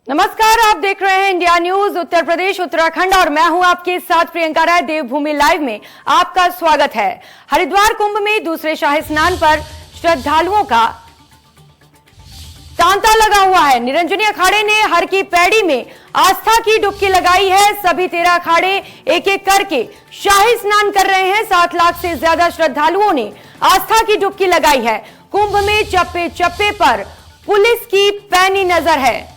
नमस्कार, आप देख रहे हैं इंडिया न्यूज उत्तर प्रदेश उत्तराखंड और मैं हूं आपके साथ प्रियंका राय। देवभूमि लाइव में आपका स्वागत है। हरिद्वार कुंभ में दूसरे शाही स्नान पर श्रद्धालुओं का तांता लगा हुआ है। निरंजनी अखाड़े ने हर की पैड़ी में आस्था की डुबकी लगाई है। सभी 13 अखाड़े एक एक करके शाही स्नान कर रहे हैं। 7 लाख से ज्यादा श्रद्धालुओं ने आस्था की डुबकी लगाई है। कुंभ में चप्पे चप्पे पर पुलिस की पैनी नजर है।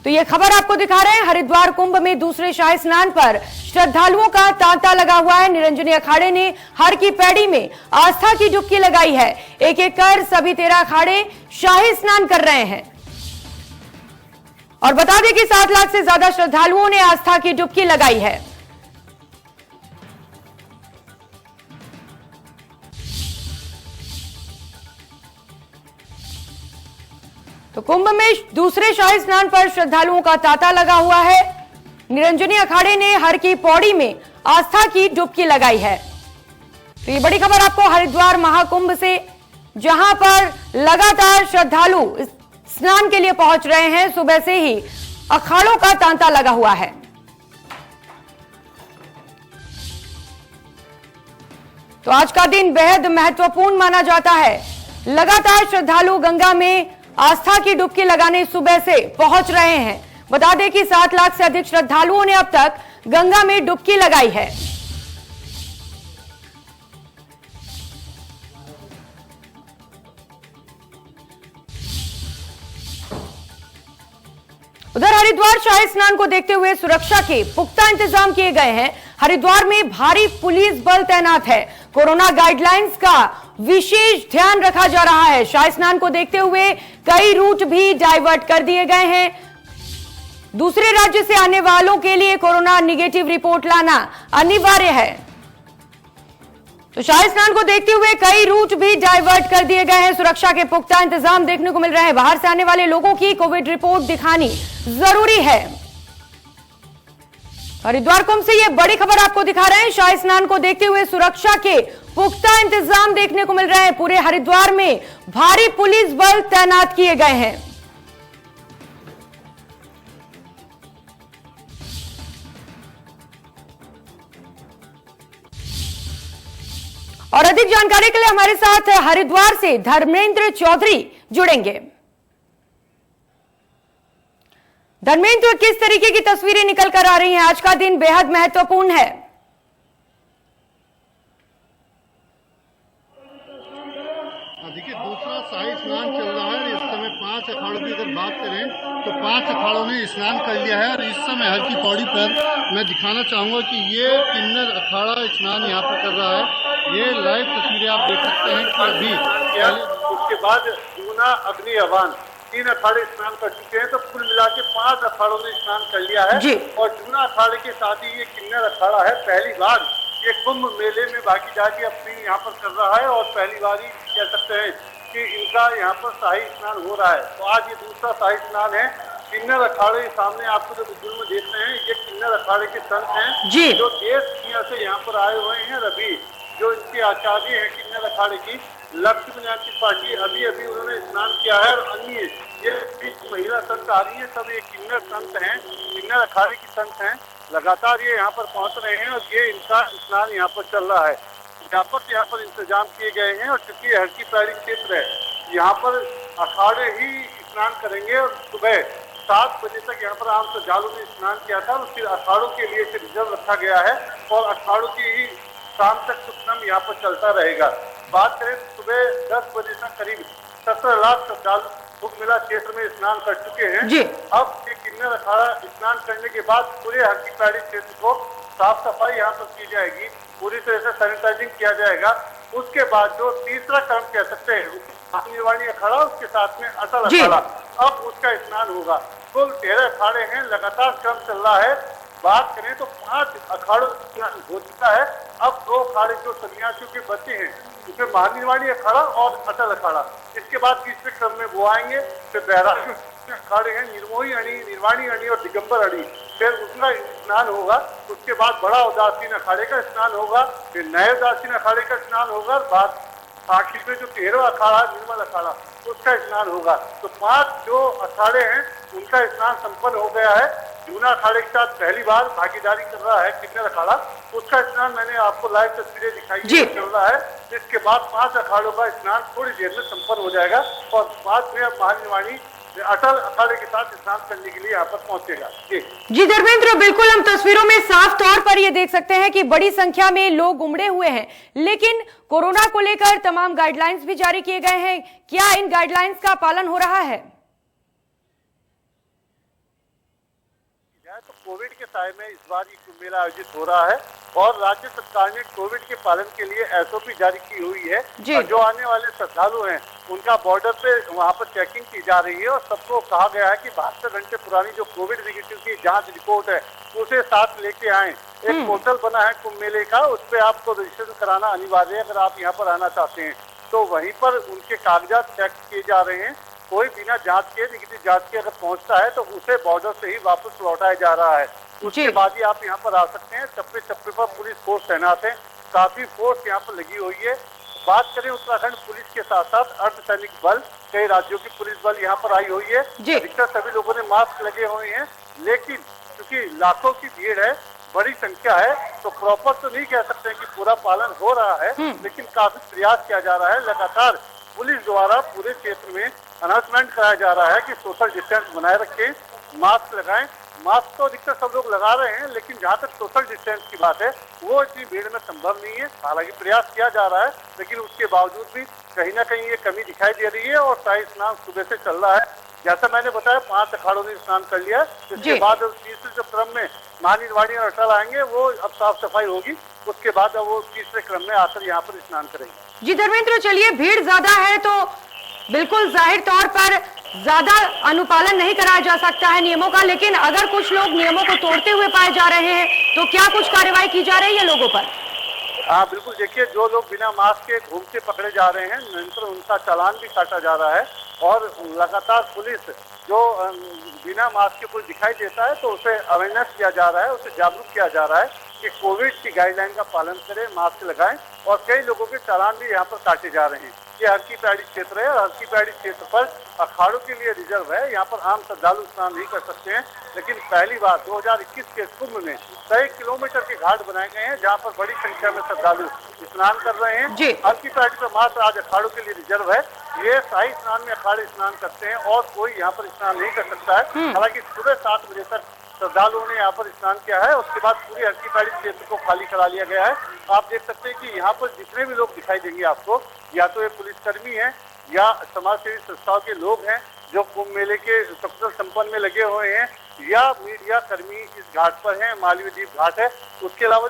तो ये खबर आपको दिखा रहे हैं। हरिद्वार कुंभ में दूसरे शाही स्नान पर श्रद्धालुओं का तांता लगा हुआ है। निरंजनी अखाड़े ने हर की पैड़ी में आस्था की डुबकी लगाई है। एक एक कर सभी 13 अखाड़े शाही स्नान कर रहे हैं। और बता दें कि 7 लाख से ज्यादा श्रद्धालुओं ने आस्था की डुबकी लगाई है। तो कुंभ में दूसरे शाही स्नान पर श्रद्धालुओं का तांता लगा हुआ है। निरंजनी अखाड़े ने हर की पौड़ी में आस्था की डुबकी लगाई है। तो ये बड़ी खबर आपको हरिद्वार महाकुंभ से, जहां पर लगातार श्रद्धालु स्नान के लिए पहुंच रहे हैं। सुबह से ही अखाड़ों का तांता लगा हुआ है। तो आज का दिन बेहद महत्वपूर्ण माना जाता है। लगातार श्रद्धालु गंगा में आस्था की डुबकी लगाने सुबह से पहुंच रहे हैं। बता दें कि 7 लाख से अधिक श्रद्धालुओं ने अब तक गंगा में डुबकी लगाई है। उधर हरिद्वार शाही स्नान को देखते हुए सुरक्षा के पुख्ता इंतजाम किए गए हैं। हरिद्वार में भारी पुलिस बल तैनात है। कोरोना गाइडलाइंस का विशेष ध्यान रखा जा रहा है। शाही स्नान को देखते हुए कई रूट भी डाइवर्ट कर दिए गए हैं। दूसरे राज्य से आने वालों के लिए कोरोना निगेटिव रिपोर्ट लाना अनिवार्य है। तो शाही स्नान को देखते हुए कई रूट भी डाइवर्ट कर दिए गए हैं। सुरक्षा के पुख्ता इंतजाम देखने को मिल रहे हैं। बाहर से आने वाले लोगों की कोविड रिपोर्ट दिखानी जरूरी है। हरिद्वार कुंभ से ये बड़ी खबर आपको दिखा रहे हैं। शाही स्नान को देखते हुए सुरक्षा के पुख्ता इंतजाम देखने को मिल रहे हैं। पूरे हरिद्वार में भारी पुलिस बल तैनात किए गए हैं। और अधिक जानकारी के लिए हमारे साथ हरिद्वार से धर्मेंद्र चौधरी जुड़ेंगे। धर्मेंद्र, किस तरीके की तस्वीरें निकल कर आ रही हैं? आज का दिन बेहद महत्वपूर्ण है। देखिए, दूसरा शाही स्नान चल रहा है। इस समय 5 अखाड़ों की अगर बात करें तो 5 अखाड़ों ने स्नान कर लिया है। और इस समय हर की पौड़ी पर मैं दिखाना चाहूंगा कि ये किन्नर अखाड़ा स्नान यहाँ पर कर रहा है। ये लाइव तस्वीरें आप देख सकते हैं कि अभी उसके बाद जूना अग्नि अवान 3 अखाड़े स्नान कर चुके हैं। तो कुल मिला के 5 अखाड़ों ने स्नान कर लिया है। और जूना अखाड़े के साथ ही ये किन्नर अखाड़ा है। पहली बार ये कुंभ मेले में भागीदारी अपनी यहाँ पर कर रहा है। और पहली बार ही कह सकते हैं कि इनका यहाँ पर शाही स्नान हो रहा है। तो आज ये दूसरा शाही स्नान है। किन्नर अखाड़े सामने आपको जो विजुअल में देख रहे हैं, ये किन्नर अखाड़े के संत हैं जो देश दुनिया से यहाँ पर आए हुए हैं। अभी जो इनके आचार्य हैं किन्नर अखाड़े की, लक्ष्मी नारायण त्रिपाठी, अभी अभी उन्होंने स्नान किया है। और अन्य ये महिला संत आ रही है, सब ये किन्नर संत हैं, किन्नर अखाड़े की संत हैं। लगातार ये यहाँ पर पहुंच रहे हैं और ये इनका स्नान यहाँ पर चल रहा है। व्यापक यहाँ पर इंतजाम किए गए हैं। और चूंकि हर की पैड़ी क्षेत्र है, यहाँ पर अखाड़े ही स्नान करेंगे। और सुबह 7 बजे तक यहाँ पर आम श्रद्धालु ने स्नान किया था। और फिर अखाड़ों के लिए इसे रिजर्व रखा गया है। और अखाड़ों की ही शाम तक सुखनम यहाँ पर चलता रहेगा। बात करें तो सुबह 10 बजे तक करीब 17 लाख श्रद्धालु कुंभ मेला क्षेत्र में स्नान कर चुके हैं। अब ये किन्नर अखाड़ा स्नान करने के बाद पूरे हर की पैड़ी क्षेत्र को साफ सफाई यहाँ पर की जाएगी। पूरी तरह से सैनिटाइजिंग किया जाएगा। उसके बाद जो तीसरा क्रम कह सकते हैं, निर्वाणी अखाड़ा, उसके साथ में अटल अखाड़ा, अब उसका स्नान होगा। कुल 13 अखाड़े हैं, लगातार क्रम चल रहा है। बात करें तो 5 अखाड़ों का स्नान हो चुका है। अब 2 अखाड़े जो सन्यासियों के बचे हैं, उसमें महानिर्वाणी अखाड़ा और अटल अखाड़ा। इसके बाद तीसरे क्रम में वो आएंगे। फिर बैराग अखाड़े हैं, निर्मोही अणी, निर्वाणी अणी और दिगंबर अणी, फिर उसका स्नान होगा। उसके बाद बड़ा उदासीन अखाड़े का स्नान होगा। फिर नए उदासीन अखाड़े का स्नान होगा। बाद आखिर में जो 13वां अखाड़ा निर्मल अखाड़ा, उसका स्नान होगा। तो 5 जो अखाड़े हैं उनका स्नान संपन्न हो गया है। जूना अखाड़े के साथ पहली बार भागीदारी कर रहा है किन्नर अखाड़ा, उसका स्नान मैंने आपको लाइव तस्वीरें दिखाई चल रहा है। इसके बाद 5 अखाड़ों का स्नान थोड़ी देर में संपन्न हो जाएगा और बाद में महानिर्वाणी अटल अखाड़े के साथ स्नान करने के लिए यहाँ पर पहुंचेगा। जी धर्मेंद्र, बिल्कुल हम तस्वीरों में साफ तौर पर ये देख सकते हैं कि बड़ी संख्या में लोग उमड़े हुए हैं, लेकिन कोरोना को लेकर तमाम गाइडलाइंस भी जारी किए गए हैं। क्या इन गाइडलाइंस का पालन हो रहा है? तो कोविड के साय में इस बार ये कुंभ मेला आयोजित हो रहा है और राज्य सरकार ने कोविड के पालन के लिए एसओपी जारी की हुई है। और जो आने वाले श्रद्धालु हैं उनका बॉर्डर पे वहां पर चेकिंग की जा रही है और सबको कहा गया है कि 72 घंटे पुरानी जो कोविड नेगेटिव की जांच रिपोर्ट है उसे साथ लेके आए। एक पोर्टल बना है कुंभ मेले का, उस पर आपको रजिस्ट्रेशन कराना अनिवार्य है। अगर आप यहाँ पर आना चाहते हैं तो वहीं पर उनके कागजात चेक किए जा रहे हैं। कोई बिना जांच के नेगेटिव जांच के अगर पहुंचता है तो उसे बॉर्डर से ही वापस लौटाया जा रहा है। उसके बाद ही आप यहाँ पर आ सकते हैं। चप्पे चप्पे पर पुलिस फोर्स तैनात है, काफी फोर्स यहाँ पर लगी हुई है। बात करें उत्तराखंड पुलिस के साथ साथ अर्धसैनिक बल, कई राज्यों की पुलिस बल यहाँ पर आई हुई है। अधिकतर सभी लोगों ने मास्क लगे हुए हैं, लेकिन क्योंकि लाखों की भीड़ है, बड़ी संख्या है, तो प्रॉपर तो नहीं कह सकते कि पूरा पालन हो रहा है, लेकिन काफी प्रयास किया जा रहा है। लगातार पुलिस द्वारा पूरे क्षेत्र में अनाउंसमेंट कराया जा रहा है कि सोशल डिस्टेंस बनाए रखें, मास्क लगाएं। मास्क तो अधिकतर सब लोग लगा रहे हैं, लेकिन जहाँ तक सोशल डिस्टेंस की बात है वो इतनी भीड़ में संभव नहीं है। हालांकि प्रयास किया जा रहा है, लेकिन उसके बावजूद भी कहीं ना कहीं ये कमी दिखाई दे रही है। और शाही स्नान सुबह से चल रहा है, जैसा मैंने बताया 5 अखाड़ों ने स्नान कर लिया। इसके बाद तीसरे जो क्रम में महानिर्वाणी और अटल आएंगे वो अब साफ सफाई होगी, उसके बाद अब वो तीसरे क्रम में आकर यहाँ पर स्नान करेंगे। जी धर्मेंद्र, चलिए भीड़ ज्यादा है तो बिल्कुल जाहिर तौर पर ज्यादा अनुपालन नहीं कराया जा सकता है नियमों का, लेकिन अगर कुछ लोग नियमों को तोड़ते हुए पाए जा रहे हैं तो क्या कुछ कार्रवाई की जा रही है लोगों पर? हाँ बिल्कुल, देखिए जो लोग बिना मास्क के घूमते पकड़े जा रहे हैं निरंतर उनका चालान भी काटा जा रहा है। और लगातार पुलिस जो बिना मास्क के कोई दिखाई देता है तो उसे अवेयरनेस किया जा रहा है, उसे जागरूक किया जा रहा है कि कोविड की गाइडलाइन का पालन करें, मास्क लगाएं। और कई लोगों के चालान भी यहाँ पर काटे जा रहे हैं। ये हरकी पैड़ी क्षेत्र है और हरकी पैड़ी क्षेत्र पर अखाड़ों के लिए रिजर्व है। यहाँ पर आम श्रद्धालु स्नान नहीं कर सकते हैं, लेकिन पहली बार 2021 के कुंभ में कई किलोमीटर के घाट बनाए गए हैं जहाँ पर बड़ी संख्या में श्रद्धालु स्नान कर रहे हैं। हरकी पैड़ी पर मात्र आज अखाड़ों के लिए रिजर्व है। ये शाही स्नान में अखाड़े स्नान करते हैं और कोई यहाँ पर स्नान नहीं कर सकता है। हालांकि सुबह 7 बजे तक श्रद्धालुओं ने यहाँ पर स्नान किया है, उसके बाद पूरी हरकी पैड़ी क्षेत्र को खाली करा लिया गया है। आप देख सकते हैं कि यहाँ पर जितने भी लोग दिखाई देंगे आपको, या तो ये पुलिसकर्मी हैं या समाजसेवी संस्थाओं के लोग हैं जो कुंभ मेले के सफल संपन्न में लगे हुए हैं, या मीडिया कर्मी इस घाट पर हैं। मालवीय द्वीप घाट है, उसके अलावा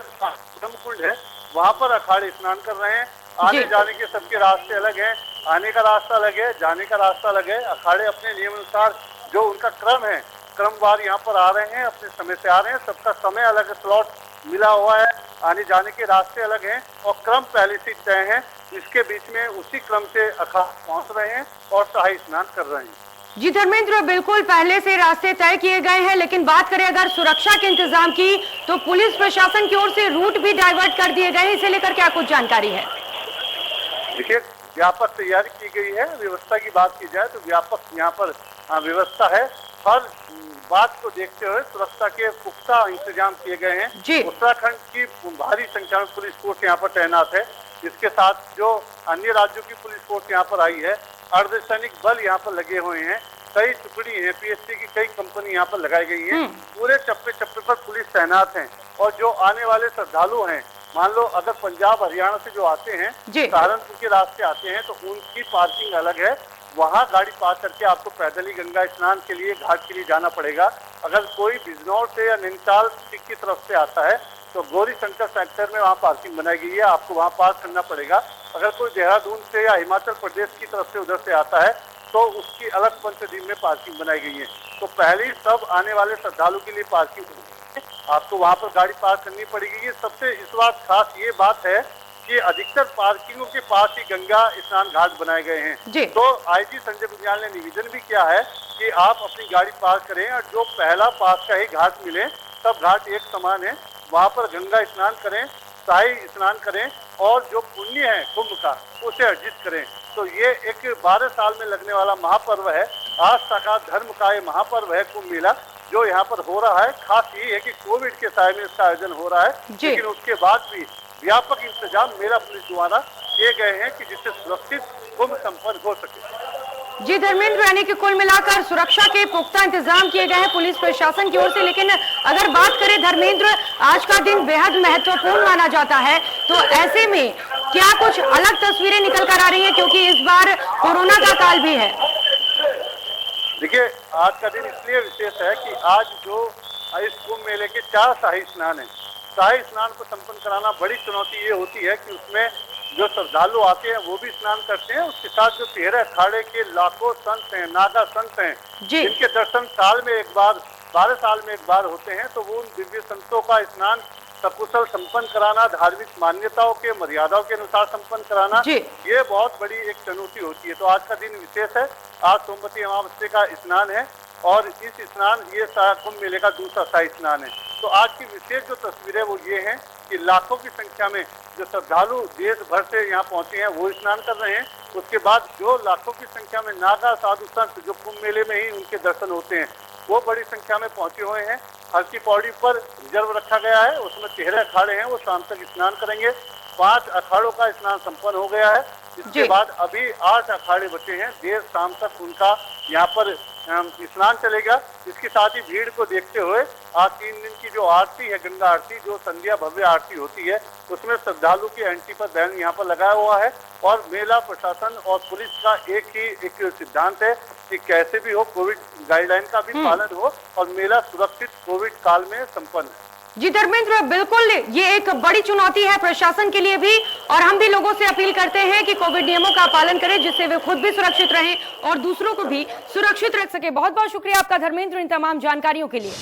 कुंड है वहाँ पर अखाड़े स्नान कर रहे हैं। आने जाने के सबके रास्ते अलग हैं, आने का रास्ता अलग है, जाने का रास्ता अलग है। अखाड़े अपने नियम अनुसार जो उनका क्रम है, क्रमवार यहाँ पर आ रहे हैं, अपने समय से आ रहे हैं। सबका समय अलग है, स्लॉट मिला हुआ है, आने जाने के रास्ते अलग हैं और क्रम पहले से तय है। इसके बीच में उसी क्रम से अखाड़े पहुंच रहे हैं और शाही स्नान कर रहे हैं। जी धर्मेंद्र, बिल्कुल पहले से रास्ते तय किए गए हैं, लेकिन बात करें अगर सुरक्षा के इंतजाम की तो पुलिस प्रशासन की ओर से रूट भी डाइवर्ट कर दिए गए हैं, इसे लेकर क्या कुछ जानकारी है? देखिए, व्यापक तैयारी की गई है। व्यवस्था की बात की जाए तो व्यापक यहाँ पर व्यवस्था है। हर बात को देखते हुए सुरक्षा के पुख्ता इंतजाम किए गए हैं। उत्तराखंड की भारी संख्या में पुलिस फोर्स यहाँ पर तैनात है। इसके साथ जो अन्य राज्यों की पुलिस फोर्स यहाँ पर आई है, अर्धसैनिक बल यहाँ पर लगे हुए हैं, कई टुकड़ी है, पीएससी की कई कंपनी यहाँ पर लगाई गई है। पूरे चप्पे चप्पे पर पुलिस तैनात है। और जो आने वाले श्रद्धालु हैं, मान लो अगर पंजाब हरियाणा से जो आते हैं, सहारनपुर के रास्ते आते हैं, तो उनकी पार्किंग अलग है। वहाँ गाड़ी पार्क करके आपको पैदल ही गंगा स्नान के लिए घाट के लिए जाना पड़ेगा। अगर कोई बिजनौर से या नैनीताल की तरफ से आता है तो गौरी शंकर सेक्टर में वहाँ पार्किंग बनाई गई है, आपको वहाँ पार्क करना पड़ेगा। अगर कोई देहरादून से या हिमाचल प्रदेश की तरफ से उधर से आता है तो उसकी अलग पंचदीप में पार्किंग बनाई गई है। तो पहले ही सब आने वाले श्रद्धालु के लिए पार्किंग आपको वहाँ पर गाड़ी पार्क करनी पड़ेगी। ये सबसे इस बात खास ये बात है कि अधिकतर पार्किंगों के पास ही गंगा स्नान घाट बनाए गए हैं। तो आईजी संजय गुंजाल ने निवेदन भी किया है कि आप अपनी गाड़ी पार्क करें और जो पहला पास का ही घाट मिले, सब घाट एक समान है, वहाँ पर गंगा स्नान करें, शाही स्नान करें और जो पुण्य है कुंभ का उसे अर्जित करें। तो ये एक 12 साल में लगने वाला महापर्व है, आस्था का, धर्म का ये महापर्व है कुंभ मेला जो यहाँ पर हो रहा है। खास ये है कि कोविड के समय में इसका आयोजन हो रहा है, लेकिन उसके बाद भी व्यापक इंतजाम मेला पुलिस द्वारा किए गए हैं कि जिससे सुरक्षित कुंभ संपन्न हो सके। जी धर्मेंद्र, यानी कि कुल मिलाकर सुरक्षा के पुख्ता इंतजाम किए गए हैं पुलिस प्रशासन की ओर से। लेकिन अगर बात करें धर्मेंद्र, आज का दिन बेहद महत्वपूर्ण माना जाता है, तो ऐसे में क्या कुछ अलग तस्वीरें निकल कर आ रही हैं, क्योंकि इस बार कोरोना का काल भी है? देखिए, आज का दिन इसलिए विशेष है कि आज जो इस कुंभ मेले के 4 शाही स्नान है, शाही स्नान को संपन्न कराना बड़ी चुनौती ये होती है कि उसमें जो श्रद्धालु आते हैं वो भी स्नान करते हैं, उसके साथ जो 13 अखाड़े के लाखों संत हैं, नागा संत हैं, जिनके दर्शन साल में एक बार, 12 साल में एक बार होते हैं, तो वो उन दिव्य संतों का स्नान सकुशल संपन्न कराना, धार्मिक मान्यताओं के, मर्यादाओं के अनुसार संपन्न कराना, ये बहुत बड़ी एक चुनौती होती है। तो आज का दिन विशेष है, आज सोमवती अमावस्या का स्नान है और इस स्नान ये कुंभ मेले का दूसरा शाही स्नान है। तो आज की विशेष जो तस्वीरें वो ये हैं कि लाखों की संख्या में जो श्रद्धालु देश भर से यहाँ पहुंचे हैं वो स्नान कर रहे हैं। उसके बाद जो लाखों की संख्या में नागा साधु संत जो कुंभ मेले में ही उनके दर्शन होते हैं वो बड़ी संख्या में पहुंचे हुए हैं। हर की पौड़ी पर रिजर्व रखा गया है, उसमें 13 अखाड़े हैं, वो शाम तक स्नान करेंगे। 5 अखाड़ों का स्नान संपन्न हो गया है, इसके बाद अभी 8 अखाड़े बचे हैं, देर शाम तक उनका यहाँ पर स्नान चलेगा। इसके साथ ही भीड़ को देखते हुए आज 3 दिन की जो आरती है, गंगा आरती, जो संध्या भव्य आरती होती है, उसमें श्रद्धालु की एंट्री पर बैन यहाँ पर लगाया हुआ है। और मेला प्रशासन और पुलिस का एक सिद्धांत है कि कैसे भी हो कोविड गाइडलाइन का भी पालन हो और मेला सुरक्षित कोविड काल में संपन्न है। जी धर्मेंद्र, बिल्कुल ये एक बड़ी चुनौती है प्रशासन के लिए भी, और हम भी लोगों से अपील करते हैं कि कोविड नियमों का पालन करें, जिससे वे खुद भी सुरक्षित रहें और दूसरों को भी सुरक्षित रख सके। बहुत बहुत शुक्रिया आपका धर्मेंद्र इन तमाम जानकारियों के लिए।